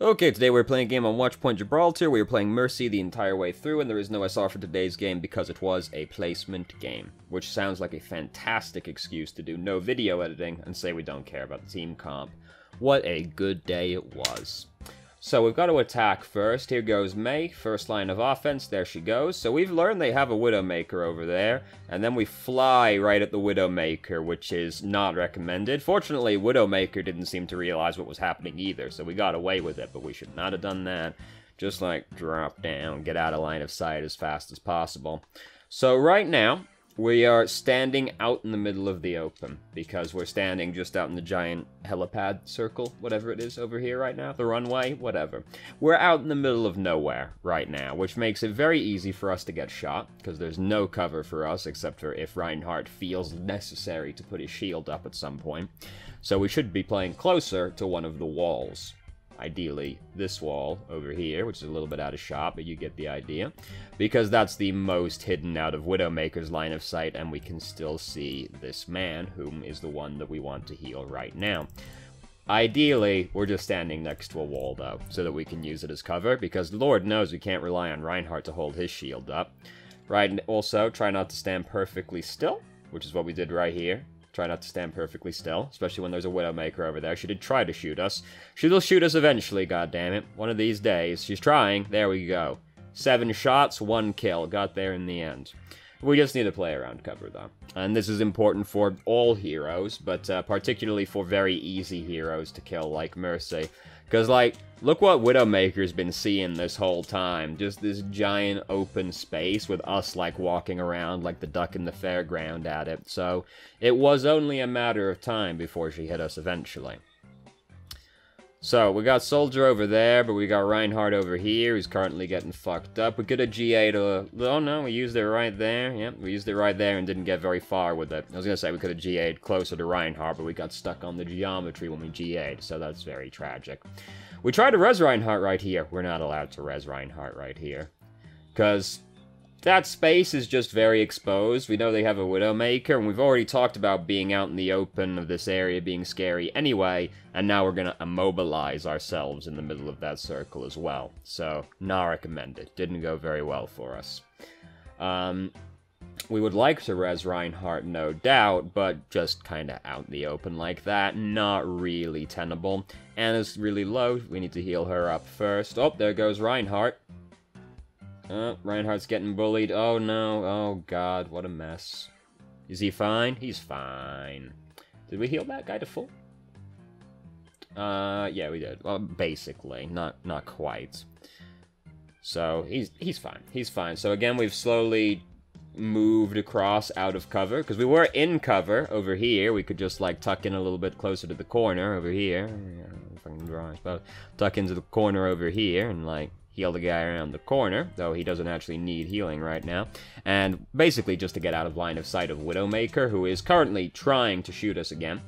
Okay, today we're playing a game on Watchpoint Gibraltar. We were playing Mercy the entire way through, and there is no SR for today's game because it was a placement game, which sounds like a fantastic excuse to do no video editing and say we don't care about the team comp. What a good day it was. So we've got to attack first. Here goes Mei, first line of offense. There she goes. So we've learned they have a Widowmaker over there, and then we fly right at the Widowmaker, which is not recommended. Fortunately, Widowmaker didn't seem to realize what was happening either, so we got away with it, but we should not have done that. Just like drop down, get out of line of sight as fast as possible. So right now, we are standing out in the middle of the open, because we're standing just out in the giant helipad circle, whatever it is over here right now, the runway, whatever. We're out in the middle of nowhere right now, which makes it very easy for us to get shot, because there's no cover for us, except for if Reinhardt feels necessary to put his shield up at some point. So we should be playing closer to one of the walls. Ideally, this wall over here, which is a little bit out of shot, but you get the idea. Because that's the most hidden out of Widowmaker's line of sight, and we can still see this man, whom is the one that we want to heal right now. Ideally, we're just standing next to a wall, though, so that we can use it as cover, because Lord knows we can't rely on Reinhardt to hold his shield up. Right, and also, try not to stand perfectly still, which is what we did right here. Try not to stand perfectly still, especially when there's a Widowmaker over there. She did try to shoot us. She will shoot us eventually, goddammit. One of these days. She's trying. There we go. 7 shots, 1 kill. Got there in the end. We just need to play around cover, though. And this is important for all heroes, but particularly for very easy heroes to kill, like Mercy. Because, like, look what Widowmaker's been seeing this whole time. Just this giant open space with us, like, walking around like the duck in the fairground at it. So, it was only a matter of time before she hit us eventually. So, we got Soldier over there, but we got Reinhardt over here, who's currently getting fucked up. We could have GA'd a... Oh, no, we used it right there. Yep, we used it right there and didn't get very far with it. I was gonna say we could have GA'd closer to Reinhardt, but we got stuck on the geometry when we GA'd, so that's very tragic. We tried to res Reinhardt right here. We're not allowed to res Reinhardt right here. Because that space is just very exposed. We know they have a Widowmaker, and we've already talked about being out in the open of this area being scary anyway, and now we're gonna immobilize ourselves in the middle of that circle as well. So, not recommended. Didn't go very well for us. We would like to res Reinhardt, no doubt, but just kinda out in the open like that, not really tenable. Anna's really low, we need to heal her up first. Oh, there goes Reinhardt. Reinhardt's getting bullied. Oh no, oh god, what a mess. Is he fine? He's fine. Did we heal that guy to full? Yeah, we did. Well, basically, not quite. So, he's fine. He's fine. So again, we've slowly moved across out of cover, because we were in cover over here. We could just, like, tuck in a little bit closer to the corner over here. If I can draw, I suppose. Tuck into the corner over here and, like, heal the guy around the corner, though he doesn't actually need healing right now. And basically just to get out of line of sight of Widowmaker, who is currently trying to shoot us again.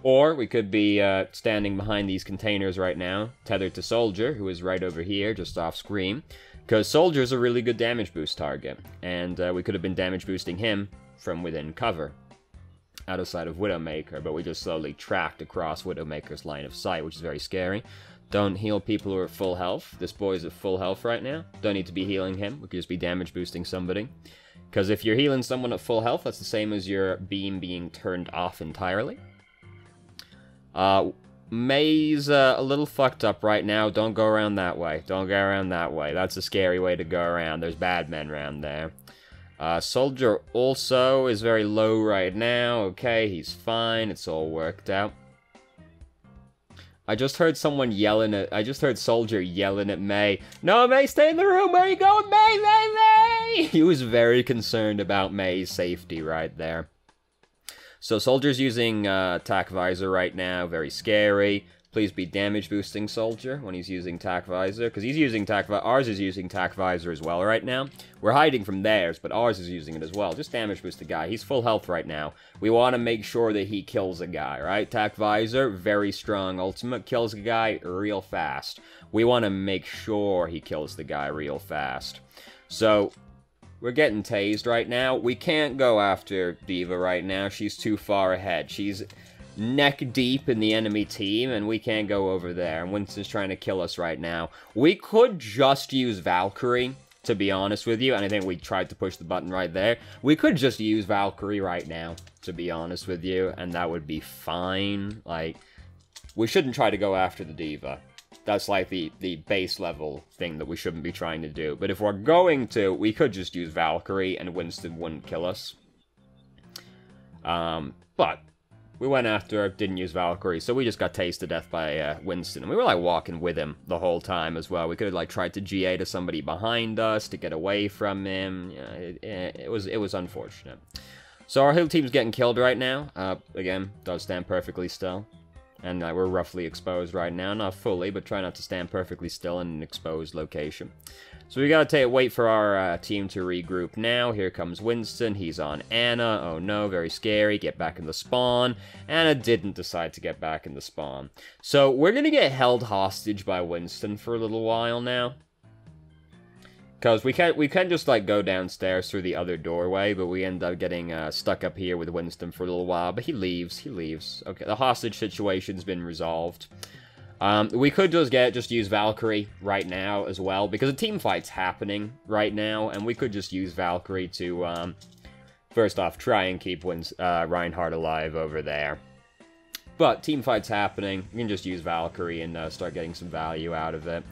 Or we could be standing behind these containers right now, tethered to Soldier, who is right over here, just off screen. Because Soldier's a really good damage boost target, and we could have been damage boosting him from within cover, out of sight of Widowmaker, but we just slowly tracked across Widowmaker's line of sight, which is very scary. Don't heal people who are full health. This boy's at full health right now. Don't need to be healing him. We could just be damage boosting somebody. Because if you're healing someone at full health, that's the same as your beam being turned off entirely. Mei's a little fucked up right now. Don't go around that way. Don't go around that way. That's a scary way to go around. There's bad men around there. Soldier also is very low right now. Okay, he's fine. It's all worked out. I just heard someone yelling at... I just heard Soldier yelling at Mei. No, Mei, stay in the room! Where are you going? Mei, Mei, Mei! He was very concerned about Mei's safety right there. So Soldier's using Tac Visor right now. Very scary. Please be damage boosting Soldier when he's using Tac Visor. Because he's using Tac Visor. Ours is using Tac Visor as well right now. We're hiding from theirs, but ours is using it as well. Just damage boost the guy. He's full health right now. We want to make sure that he kills a guy, right? Tac Visor, very strong ultimate. Kills a guy real fast. We want to make sure he kills the guy real fast. So, we're getting tased right now. We can't go after Diva right now. She's too far ahead. She's neck deep in the enemy team, and we can't go over there, and Winston's trying to kill us right now. We could just use Valkyrie, to be honest with you, and I think we tried to push the button right there. We could just use Valkyrie right now, to be honest with you, and that would be fine. Like, we shouldn't try to go after the D.Va. That's like the base level thing that we shouldn't be trying to do. But if we're going to, we could just use Valkyrie and Winston wouldn't kill us. But we went after her, didn't use Valkyrie, so we just got tased to death by Winston. And we were like walking with him the whole time as well. We could have like tried to GA to somebody behind us to get away from him. Yeah, it was unfortunate. So our whole team's getting killed right now. Again, does stand perfectly still. And we're roughly exposed right now. Not fully, but try not to stand perfectly still in an exposed location. So we gotta wait for our team to regroup now. Here comes Winston. He's on Anna. Oh no, very scary. Get back in the spawn. Anna didn't decide to get back in the spawn. So we're gonna get held hostage by Winston for a little while now. Because we can't just, like, go downstairs through the other doorway, but we end up getting stuck up here with Winston for a little while. But he leaves. Okay, the hostage situation's been resolved. We could just use Valkyrie right now as well, because a team fight's happening right now, and we could just use Valkyrie to, first off, try and keep Reinhardt alive over there. But team fight's happening, we can just use Valkyrie and start getting some value out of it.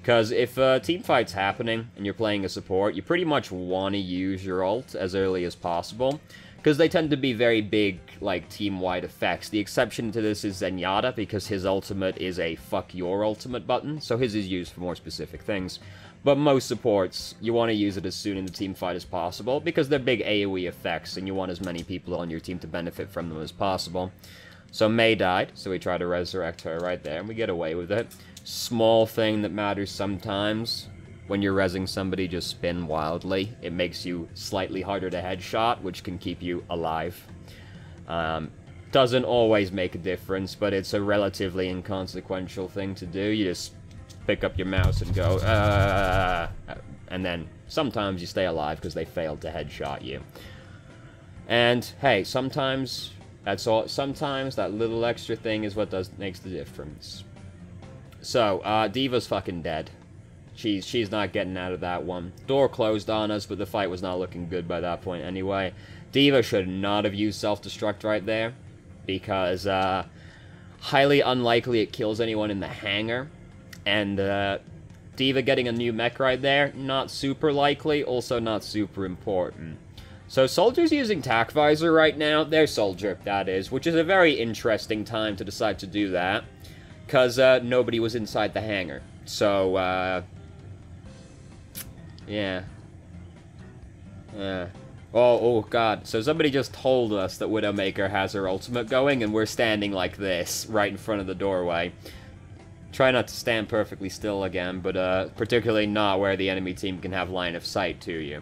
Because if a team fight's happening and you're playing a support, you pretty much want to use your ult as early as possible. Because they tend to be very big, like, team-wide effects. The exception to this is Zenyatta, because his ultimate is a fuck your ultimate button, so his is used for more specific things. But most supports, you want to use it as soon in the team fight as possible, because they're big AoE effects, and you want as many people on your team to benefit from them as possible. So Mei died, so we try to resurrect her right there, and we get away with it. Small thing that matters sometimes. When you're rezzing somebody, just spin wildly. It makes you slightly harder to headshot, which can keep you alive. Doesn't always make a difference, but it's a relatively inconsequential thing to do. You just pick up your mouse and go, and then sometimes you stay alive because they failed to headshot you. And hey, sometimes that's all. Sometimes that little extra thing is what makes the difference. So, D.Va's fucking dead. She's not getting out of that one. Door closed on us, but the fight was not looking good by that point anyway. D.Va should not have used self-destruct right there, because highly unlikely it kills anyone in the hangar. And D.Va getting a new mech right there, not super likely, also not super important. So Soldier's using Tac Visor right now. There's Soldier, that is, which is a very interesting time to decide to do that. Because nobody was inside the hangar. So, yeah. Oh, God. So somebody just told us that Widowmaker has her ultimate going, and we're standing like this, right in front of the doorway. Try not to stand perfectly still again, but particularly not where the enemy team can have line of sight to you.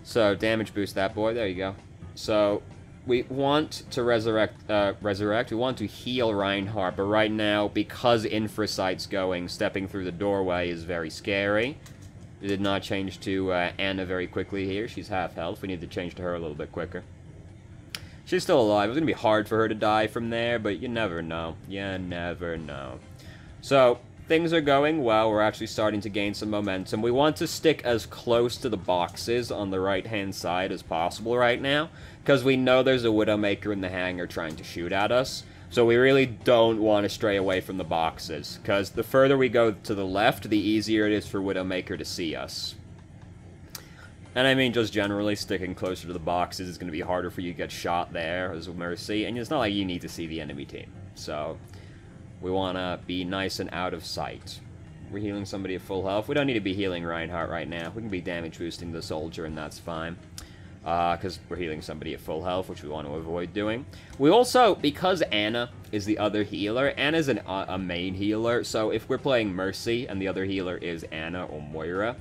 So, damage boost that boy. There you go. So, we want to resurrect, we want to heal Reinhardt, but right now, because Infrasight's going, stepping through the doorway is very scary. We did not change to Anna very quickly here. She's half health. We need to change to her a little bit quicker. She's still alive. It's going to be hard for her to die from there, but you never know. You never know. So, things are going well. We're actually starting to gain some momentum. We want to stick as close to the boxes on the right-hand side as possible right now, because we know there's a Widowmaker in the hangar trying to shoot at us. So we really don't want to stray away from the boxes, because the further we go to the left, the easier it is for Widowmaker to see us. And I mean, just generally, sticking closer to the boxes is going to be harder for you to get shot there as a Mercy, and it's not like you need to see the enemy team. So, we want to be nice and out of sight. We're healing somebody at full health. We don't need to be healing Reinhardt right now. We can be damage boosting the Soldier, and that's fine. Because we're healing somebody at full health, which we want to avoid doing. We also, because Anna is the other healer, Anna's a main healer, so if we're playing Mercy and the other healer is Anna or Moira,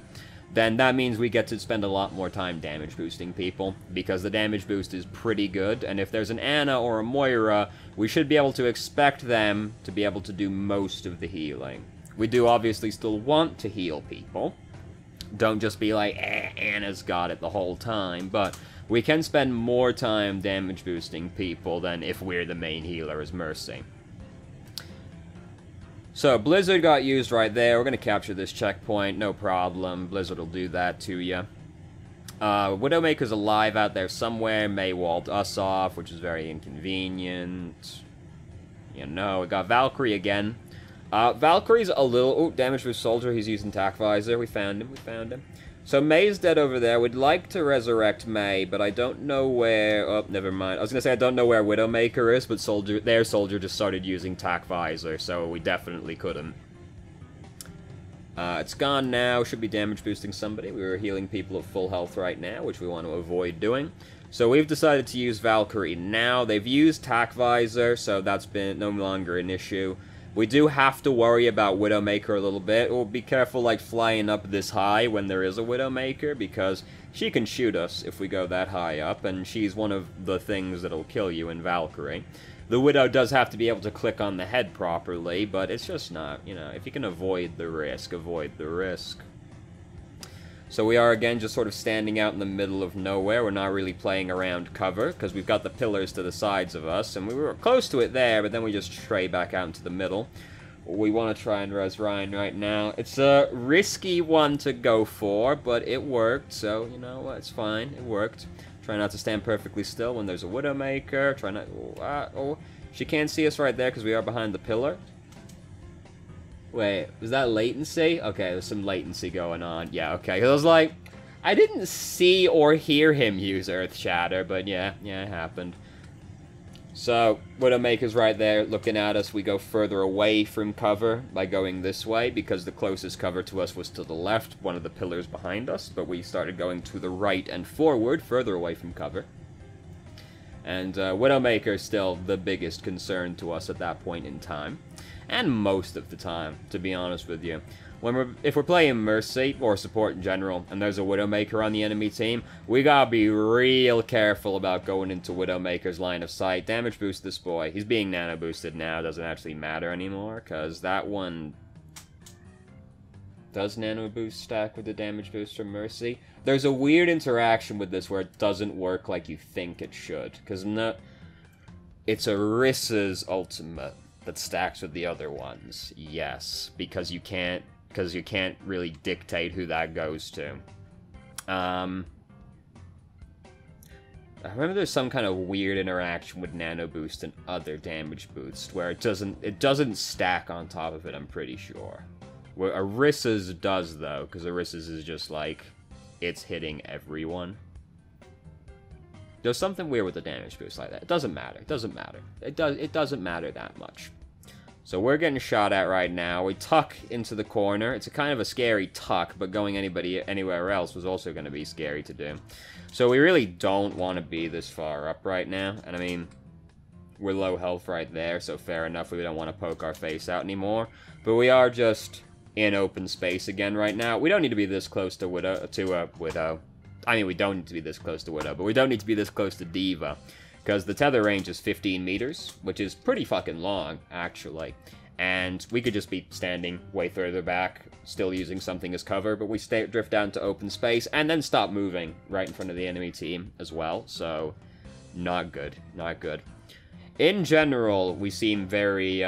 then that means we get to spend a lot more time damage boosting people, because the damage boost is pretty good, and if there's an Anna or a Moira, we should be able to expect them to be able to do most of the healing. We do obviously still want to heal people. Don't just be like, Anna's got it the whole time, but we can spend more time damage boosting people than if we're the main healer as Mercy. So, Blizzard got used right there. We're going to capture this checkpoint, no problem. Blizzard will do that to you. Widowmaker's alive out there somewhere. May walled us off, which is very inconvenient. You know, we got Valkyrie again. Valkyrie's a little... Oh, damage boost soldier. He's using Tac Visor. We found him. So May's dead over there. We'd like to resurrect May, but I don't know where... Oh, never mind. I was going to say I don't know where Widowmaker is, but their soldier just started using Tac Visor, so we definitely couldn't. It's gone now. Should be damage boosting somebody. We were healing people at full health right now, which we want to avoid doing. So we've decided to use Valkyrie now. They've used Tac Visor, so that's been no longer an issue. We do have to worry about Widowmaker a little bit. We'll be careful, like, flying up this high when there is a Widowmaker, because she can shoot us if we go that high up, and she's one of the things that'll kill you in Valkyrie. The Widow does have to be able to click on the head properly, but it's just not, you know, if you can avoid the risk, avoid the risk. So we are, again, just sort of standing out in the middle of nowhere. We're not really playing around cover, because we've got the pillars to the sides of us, and we were close to it there, but then we just stray back out into the middle. We want to try and res Ryan right now. It's a risky one to go for, but it worked, so, you know what, it's fine. It worked. Try not to stand perfectly still when there's a Widowmaker. Try not... Oh, she can't see us right there, because we are behind the pillar. Wait, was that latency? Okay, there's some latency going on. Yeah, okay. I was like, I didn't see or hear him use Earth Shatter, but yeah, it happened. So, Widowmaker's right there looking at us. We go further away from cover by going this way, because the closest cover to us was to the left, one of the pillars behind us, but we started going to the right and forward, further away from cover. And Widowmaker's still the biggest concern to us at that point in time. And most of the time, to be honest with you. If we're playing Mercy, or support in general, and there's a Widowmaker on the enemy team, we gotta be real careful about going into Widowmaker's line of sight. Damage boost this boy. He's being nano boosted now, doesn't actually matter anymore, because that one... Does nano boost stack with the damage boost from Mercy? There's a weird interaction with this where it doesn't work like you think it should, because it's Orissa's ultimate that stacks with the other ones. Yes, because you can't really dictate who that goes to. I remember there's some kind of weird interaction with nano boost and other damage boost where it doesn't stack on top of it, I'm pretty sure. Where Orissa's does though, because Orissa's is just like it's hitting everyone. There's something weird with the damage boost like that. It doesn't matter. It doesn't matter. It doesn't matter that much. So we're getting shot at right now. We tuck into the corner. It's a kind of a scary tuck, but going anywhere else was also going to be scary to do. So we really don't want to be this far up right now. And I mean, we're low health right there, so fair enough. We don't want to poke our face out anymore. But we are just in open space again right now. We don't need to be this close to Widow. I mean, we don't need to be this close to Widow, but we don't need to be this close to Diva. Because the tether range is 15 meters, which is pretty fucking long, actually. And we could just be standing way further back, still using something as cover, but we drift down to open space, and then stop moving right in front of the enemy team as well, so not good, not good. In general, we seem very,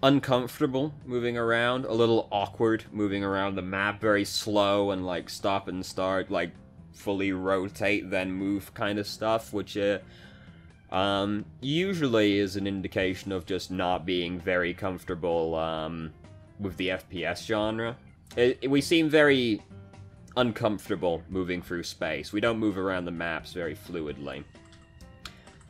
uncomfortable moving around, a little awkward moving around the map, very slow and like stop and start, like fully rotate then move kind of stuff, which usually is an indication of just not being very comfortable with the FPS genre. We seem very uncomfortable moving through space. We don't move around the maps very fluidly.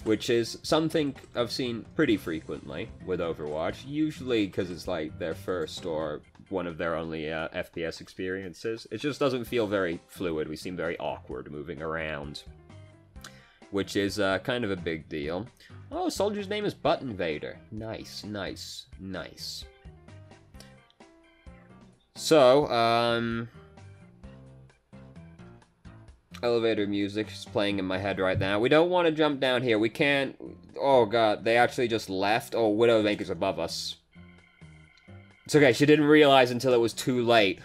Which is something I've seen pretty frequently with Overwatch, usually because it's like their first or one of their only FPS experiences. It just doesn't feel very fluid. We seem very awkward moving around, which is kind of a big deal. Oh, soldier's name is Button Vader. Nice, nice, nice. So, elevator music is playing in my head right now. We don't want to jump down here. We can't... Oh, God. They actually just left. Oh, Widowmaker's above us. It's okay. She didn't realize until it was too late.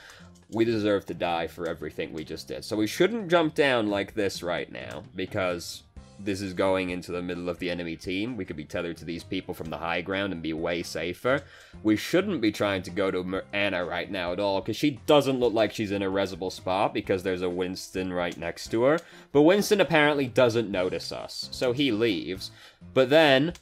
we deserve to die for everything we just did. So we shouldn't jump down like this right now, because this is going into the middle of the enemy team. We could be tethered to these people from the high ground and be way safer. We shouldn't be trying to go to Anna right now at all, because she doesn't look like she's in a resable spot, because there's a Winston right next to her. But Winston apparently doesn't notice us, so he leaves. But then,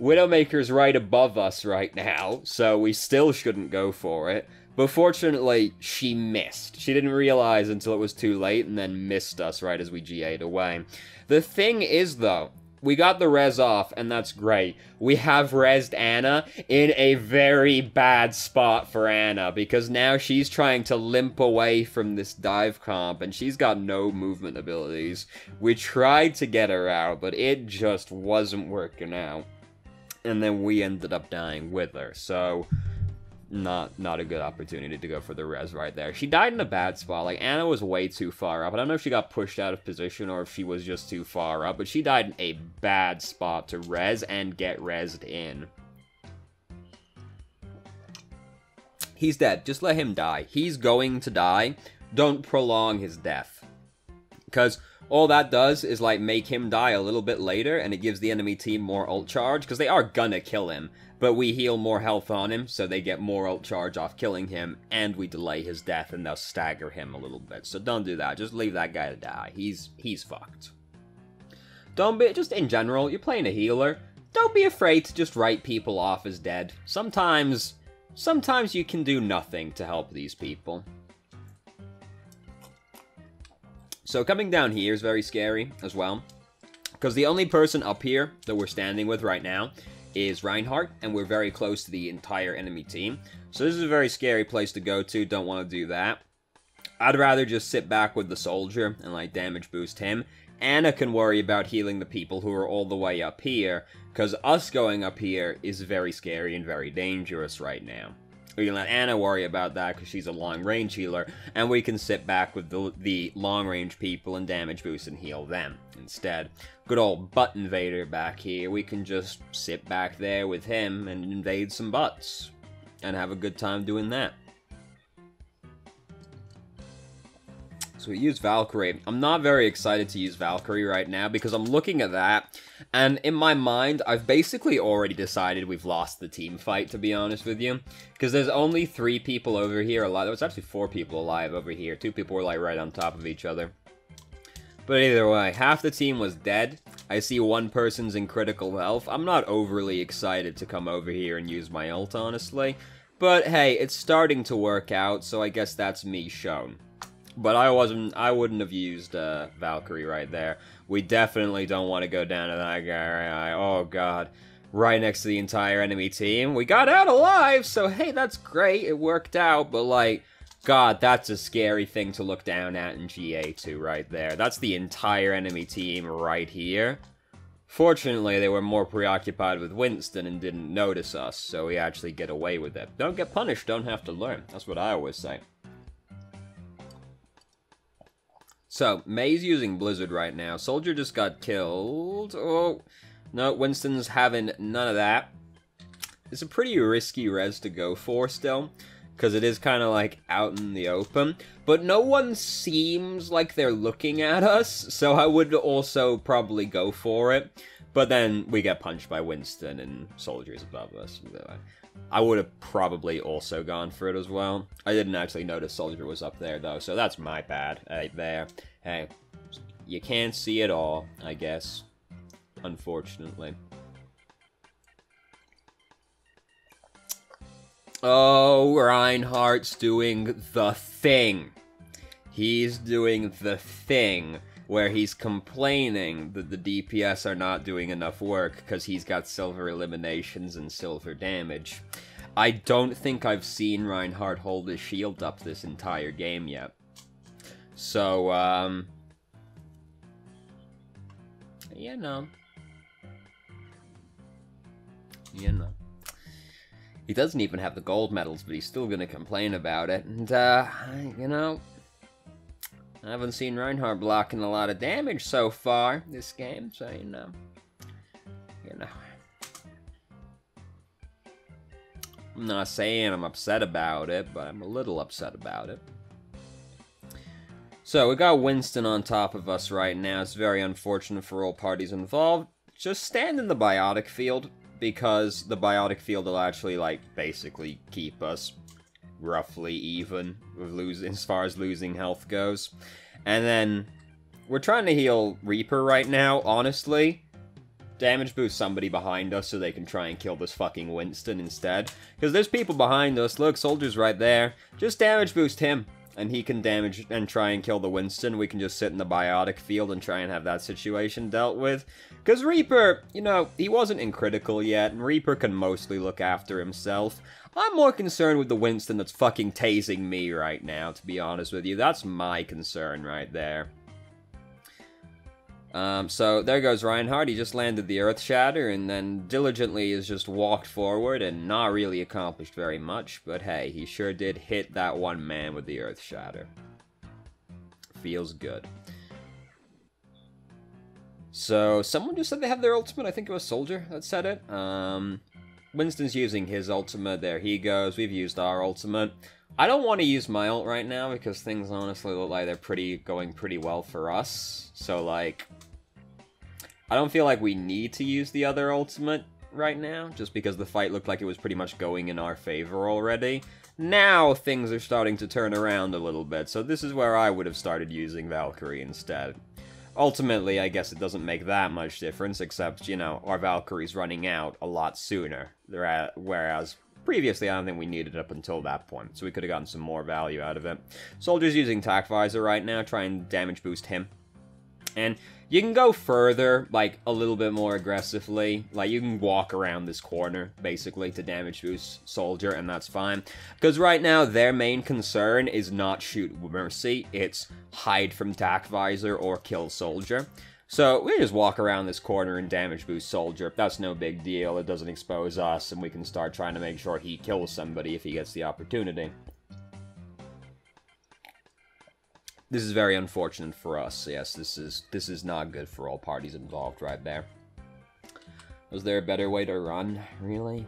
Widowmaker's right above us right now, so we still shouldn't go for it. But fortunately, she missed. She didn't realize until it was too late, and then missed us right as we GA'd away. The thing is, though, we got the res off, and that's great. We have resed Anna in a very bad spot for Anna, because now she's trying to limp away from this dive comp, and she's got no movement abilities. We tried to get her out, but it just wasn't working out. And then we ended up dying with her, so not a good opportunity to go for the res right there. She died in a bad spot. Like, Anna was way too far up. I don't know if she got pushed out of position or if she was just too far up, but she died in a bad spot to res and get resed in. He's dead. Just let him die. He's going to die. Don't prolong his death. Because all that does is, like, make him die a little bit later, and it gives the enemy team more ult charge, because they are gonna kill him. But we heal more health on him, so they get more ult charge off killing him, and we delay his death, and they'll stagger him a little bit. So don't do that. Just leave that guy to die. He's fucked. Don't be, just in general, you're playing a healer. Don't be afraid to just write people off as dead. Sometimes you can do nothing to help these people. So coming down here is very scary as well, because the only person up here that we're standing with right now is Reinhardt, and we're very close to the entire enemy team. So this is a very scary place to go to. Don't want to do that. I'd rather just sit back with the soldier and, like, damage boost him. Anna can worry about healing the people who are all the way up here, because us going up here is very scary and very dangerous right now. We can let Anna worry about that because she's a long-range healer, and we can sit back with the long-range people and damage boost and heal them instead. Good old butt invader back here. We can just sit back there with him and invade some butts and have a good time doing that. So we use Valkyrie. I'm not very excited to use Valkyrie right now because I'm looking at that, and in my mind, I've basically already decided we've lost the team fight, to be honest with you. Because there's only 3 people over here alive. There was actually 4 people alive over here. 2 people were, like, right on top of each other. But either way, half the team was dead. I see 1 person's in critical health. I'm not overly excited to come over here and use my ult, honestly. But hey, it's starting to work out, so I guess that's me shown. But I wouldn't have used Valkyrie right there. We definitely don't want to go down to that guy. Oh god. Right next to the entire enemy team. We got out alive, so hey, that's great. It worked out, but like, god, that's a scary thing to look down at in GA2 right there. That's the entire enemy team right here. Fortunately, they were more preoccupied with Winston and didn't notice us, so we actually get away with it. Don't get punished, don't have to learn. That's what I always say. So, May's using Blizzard right now. Soldier just got killed. Oh, no, Winston's having none of that. It's a pretty risky res to go for still, because it is kind of like out in the open. But no one seems like they're looking at us, so I would also probably go for it. But then we get punched by Winston and soldiers above us. I would have probably also gone for it as well. I didn't actually notice Soldier was up there, though, so that's my bad right there. Hey, you can't see it all, I guess, unfortunately. Oh, Reinhardt's doing the thing. He's doing the thing where he's complaining that the DPS are not doing enough work because he's got silver eliminations and silver damage. I don't think I've seen Reinhardt hold his shield up this entire game yet. So, you know. He doesn't even have the gold medals, but he's still gonna complain about it. And, you know, I haven't seen Reinhardt blocking a lot of damage so far this game, so, you know. I'm not saying I'm upset about it, but I'm a little upset about it. So, we got Winston on top of us right now. It's very unfortunate for all parties involved. Just stand in the biotic field, because the biotic field will actually, like, basically keep us roughly even with as far as losing health goes. And then, we're trying to heal Reaper right now, honestly. Damage boost somebody behind us so they can try and kill this fucking Winston instead. Because there's people behind us. Look, soldiers right there. Just damage boost him. And he can damage and try and kill the Winston. We can just sit in the biotic field and try and have that situation dealt with. Because Reaper, you know, he wasn't in critical yet, and Reaper can mostly look after himself. I'm more concerned with the Winston that's fucking tasing me right now, to be honest with you. That's my concern right there. So there goes Reinhardt. He just landed the Earth Shatter and then diligently has just walked forward and not really accomplished very much. But hey, he sure did hit that one man with the Earth Shatter. Feels good. So someone just said they have their ultimate. I think it was Soldier that said it. Winston's using his ultimate. There he goes. We've used our ultimate. I don't want to use my ult right now because things honestly look like they're going pretty well for us. So, like, I don't feel like we need to use the other ultimate right now, just because the fight looked like it was pretty much going in our favor already. Now things are starting to turn around a little bit, so this is where I would have started using Valkyrie instead. Ultimately, I guess it doesn't make that much difference, except, you know, our Valkyrie's running out a lot sooner, whereas previously, I don't think we needed it up until that point, so we could have gotten some more value out of it. Soldier's using Tac Visor right now, try and damage boost him. And you can go further, like, a little bit more aggressively. Like, you can walk around this corner, basically, to damage boost Soldier, and that's fine. Because right now, their main concern is not shoot Mercy, it's hide from Tac Visor or kill Soldier. So, we just walk around this corner and damage boost Soldier. That's no big deal. It doesn't expose us, and we can start trying to make sure he kills somebody if he gets the opportunity. This is very unfortunate for us. Yes, this is not good for all parties involved right there. Was there a better way to run? Really?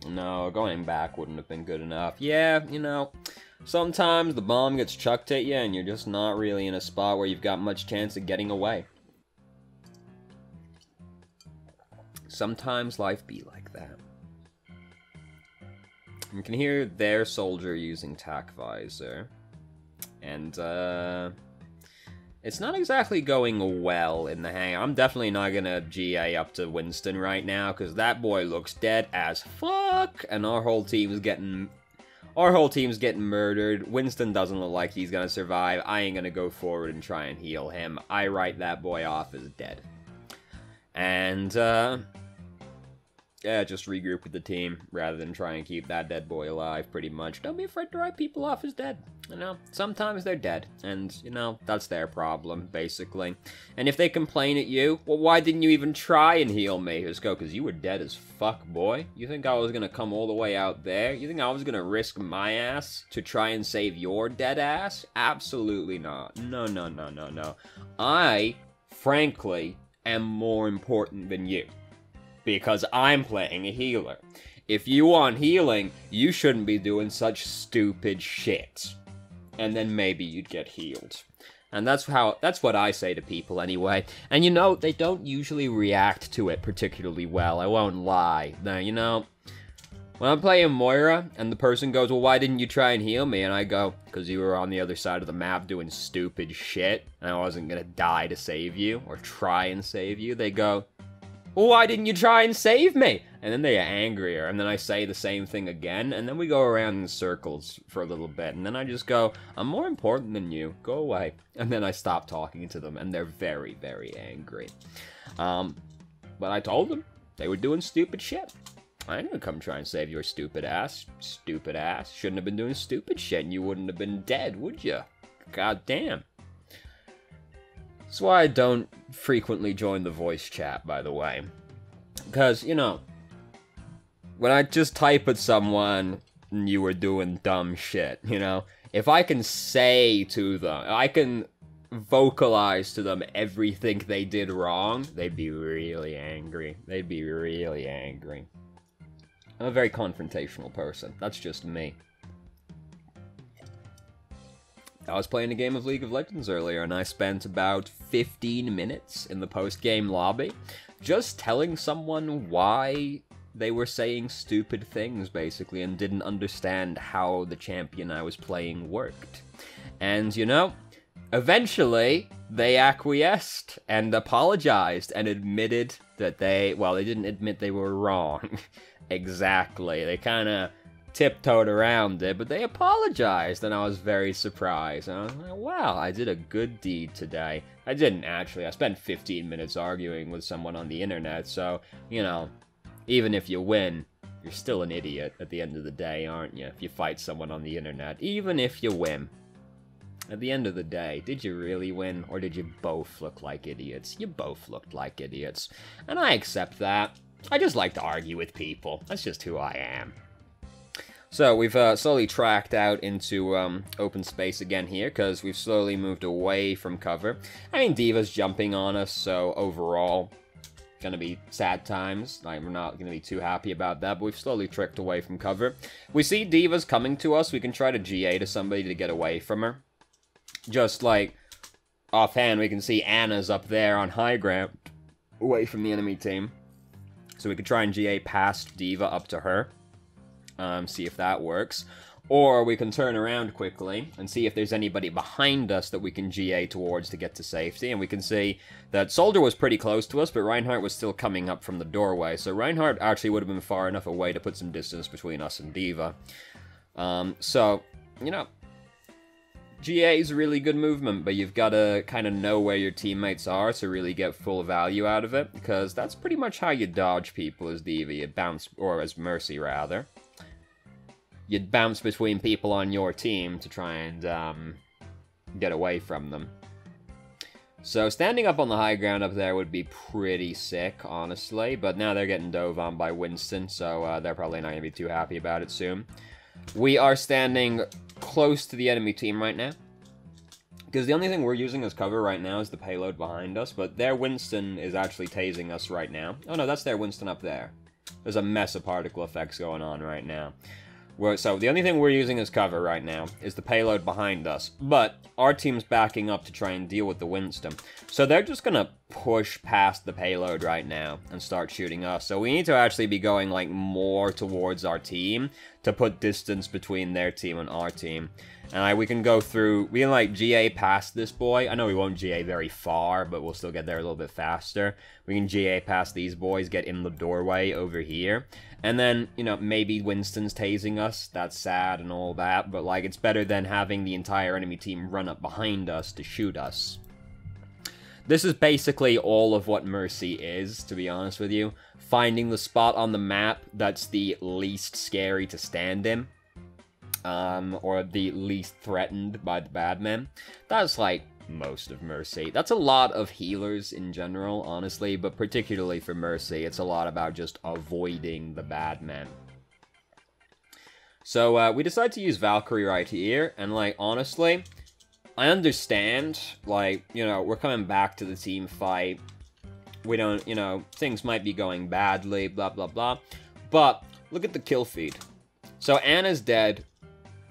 No, going back wouldn't have been good enough. Yeah, you know, sometimes the bomb gets chucked at you and you're just not really in a spot where you've got much chance of getting away. Sometimes life be like that. You can hear their Soldier using Tac Visor. And, it's not exactly going well in the hang. I'm definitely not gonna GA up to Winston right now, because that boy looks dead as fuck, and our whole team's getting murdered. Winston doesn't look like he's gonna survive. I ain't gonna go forward and try and heal him. I write that boy off as dead. And, yeah, just regroup with the team, rather than try and keep that dead boy alive, pretty much. Don't be afraid to write people off as dead. You know, sometimes they're dead, and, you know, that's their problem, basically. And if they complain at you, well, why didn't you even try and heal me? Just go, because you were dead as fuck, boy. You think I was gonna come all the way out there? You think I was gonna risk my ass to try and save your dead ass? Absolutely not. No, no, no, no, no. I, frankly, am more important than you. Because I'm playing a healer. If you want healing, you shouldn't be doing such stupid shit. And then maybe you'd get healed. And that's what I say to people anyway. And you know, they don't usually react to it particularly well, I won't lie. Now, you know, when I'm playing Moira, and the person goes, well, why didn't you try and heal me? And I go, because you were on the other side of the map doing stupid shit, and I wasn't gonna die to save you, or try and save you. They go, well, why didn't you try and save me? And then they get angrier, and then I say the same thing again, and then we go around in circles for a little bit, and then I just go, I'm more important than you, go away. And then I stop talking to them, and they're very, very angry. But I told them, they were doing stupid shit. I ain't gonna come try and save your stupid ass. Stupid ass. Shouldn't have been doing stupid shit, and you wouldn't have been dead, would you? God damn. That's why I don't frequently join the voice chat, by the way. Because, you know, when I just type at someone, and you were doing dumb shit, you know? If I can say to them, I can vocalize to them everything they did wrong, they'd be really angry. They'd be really angry. I'm a very confrontational person. That's just me. I was playing a game of League of Legends earlier, and I spent about 15 minutes in the post-game lobby just telling someone why they were saying stupid things, basically, and didn't understand how the champion I was playing worked. And, you know, eventually, they acquiesced and apologized and admitted that they didn't admit they were wrong. Exactly. They kind of tiptoed around it, but they apologized, and I was very surprised. And I was like, wow, I did a good deed today. I didn't, actually. I spent 15 minutes arguing with someone on the internet, so, you know, even if you win, you're still an idiot at the end of the day, aren't you? If you fight someone on the internet, even if you win. At the end of the day, did you really win, or did you both look like idiots? You both looked like idiots. And I accept that. I just like to argue with people. That's just who I am. So, we've slowly tracked out into open space again here, because we've slowly moved away from cover. I mean, D.Va's jumping on us, so overall, gonna be sad times. We're not gonna be too happy about that, but we've slowly tricked away from cover. We see D.Va's coming to us. We can try to GA to somebody to get away from her. Just, like, offhand, we can see Anna's up there on high ground, away from the enemy team. So we could try and GA past D.Va up to her. See if that works. Or we can turn around quickly and see if there's anybody behind us that we can GA towards to get to safety. And we can see that Soldier was pretty close to us, but Reinhardt was still coming up from the doorway. So Reinhardt actually would have been far enough away to put some distance between us and D.Va. So, you know, GA is a really good movement, but you've got to kind of know where your teammates are to really get full value out of it, because that's pretty much how you dodge people as D.Va. You bounce, or as Mercy, rather. You'd bounce between people on your team to try and get away from them. So standing up on the high ground up there would be pretty sick, honestly, but now they're getting dove on by Winston, so they're probably not going to be too happy about it soon. We are standing close to the enemy team right now, because the only thing we're using as cover right now is the payload behind us, but their Winston is actually tasing us right now. Oh no, that's their Winston up there. There's a mess of particle effects going on right now. So the only thing we're using as cover right now is the payload behind us, but our team's backing up to try and deal with the Winston. So they're just gonna push past the payload right now and start shooting us. So we need to actually be going, like, more towards our team to put distance between their team and our team. And we can go through, we can, like, GA past this boy. I know we won't GA very far, but we'll still get there a little bit faster. We can GA past these boys, get in the doorway over here. And then, you know, maybe Winston's tasing us. That's sad and all that, but, like, it's better than having the entire enemy team run up behind us to shoot us. This is basically all of what Mercy is, to be honest with you. Finding the spot on the map that's the least scary to stand in. Or the least threatened by the bad men. That's, like, most of Mercy. That's a lot of healers in general, honestly, but particularly for Mercy, it's a lot about just avoiding the bad men. So, we decided to use Valkyrie right here, and, like, honestly, I understand, like, you know, we're coming back to the team fight. We don't, you know, things might be going badly, blah, blah, blah. But, look at the kill feed. So, Anna's dead.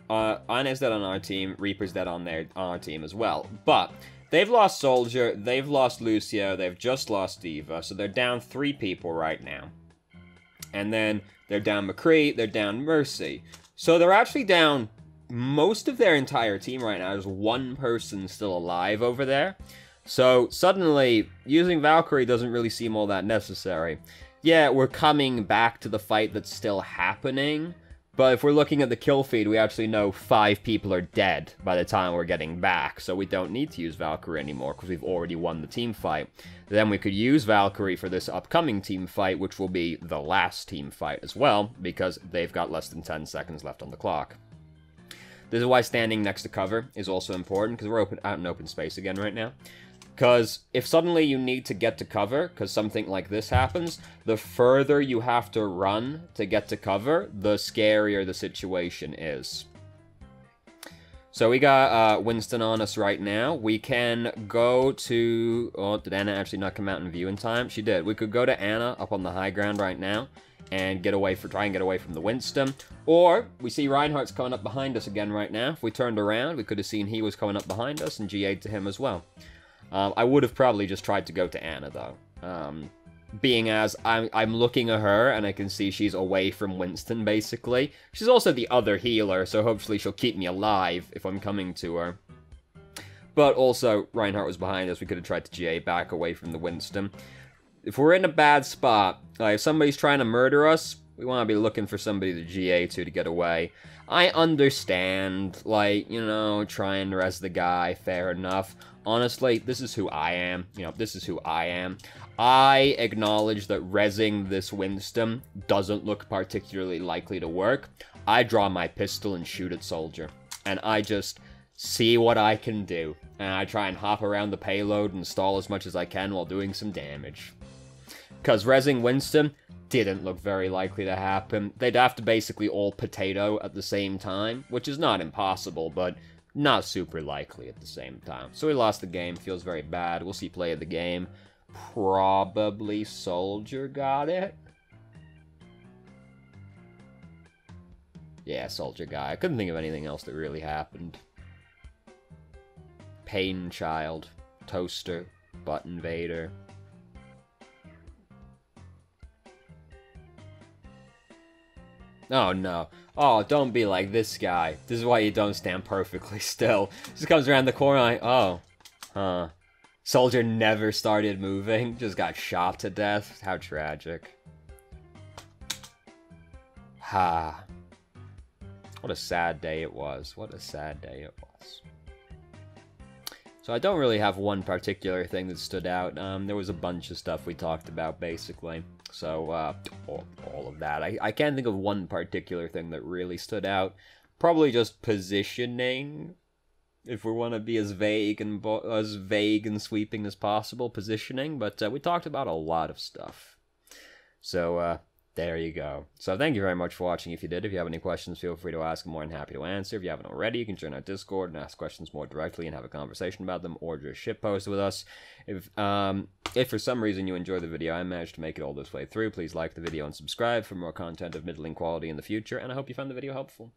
Anna's dead on our team. Reaper's dead on our team as well. But, they've lost Soldier, they've lost Lucio, they've just lost D.Va. So, they're down 3 people right now. And then, they're down McCree, they're down Mercy. So, they're actually down most of their entire team right now. There's 1 person still alive over there. So, suddenly, using Valkyrie doesn't really seem all that necessary. Yeah, we're coming back to the fight that's still happening, but if we're looking at the kill feed, we actually know 5 people are dead by the time we're getting back, so we don't need to use Valkyrie anymore, because we've already won the team fight. Then we could use Valkyrie for this upcoming team fight, which will be the last team fight as well, because they've got less than 10 seconds left on the clock. This is why standing next to cover is also important, because we're out in open space again right now. Because if suddenly you need to get to cover, because something like this happens, the further you have to run to get to cover, the scarier the situation is. So we got Winston on us right now. We can go to... Oh, did Anna actually not come out in view in time? She did. We could go to Anna up on the high ground right now and try and get away from the Winston. Or, we see Reinhardt's coming up behind us again right now. If we turned around, we could have seen he was coming up behind us and GA'd to him as well. I would have probably just tried to go to Anna, though. Being as I'm looking at her and I can see she's away from Winston, basically. She's also the other healer, so hopefully she'll keep me alive if I'm coming to her. But also, Reinhardt was behind us. We could have tried to GA back away from the Winston. If we're in a bad spot, like if somebody's trying to murder us, we want to be looking for somebody to GA to get away. I understand, like, you know, try and res the guy, fair enough. Honestly, this is who I am. You know, this is who I am. I acknowledge that rezzing this Winston doesn't look particularly likely to work. I draw my pistol and shoot at Soldier. And I just see what I can do. And I try and hop around the payload and stall as much as I can while doing some damage. Because rezzing Winston didn't look very likely to happen. They'd have to basically all potato at the same time, which is not impossible, but not super likely at the same time. So we lost the game. Feels very bad. We'll see play of the game. Probably Soldier got it. Yeah, Soldier guy. I couldn't think of anything else that really happened. Pain Child, Toaster, Butt Invader. Oh no. Oh, don't be like this guy. This is why you don't stand perfectly still. Just comes around the corner like, oh. Huh. Soldier never started moving, just got shot to death. How tragic. Ha. What a sad day it was. What a sad day it was. So I don't really have one particular thing that stood out. There was a bunch of stuff we talked about, basically. So, all of that. I can't think of one particular thing that really stood out. Probably just positioning. If we want to be as vague and sweeping as possible, positioning. But we talked about a lot of stuff. So, there you go. So thank you very much for watching if you did. If you have any questions, feel free to ask. I'm more than happy to answer. If you haven't already, you can join our Discord and ask questions more directly and have a conversation about them, or just shitpost with us. If for some reason you enjoy the video, I managed to make it all this way through, please like the video and subscribe for more content of middling quality in the future, and I hope you found the video helpful.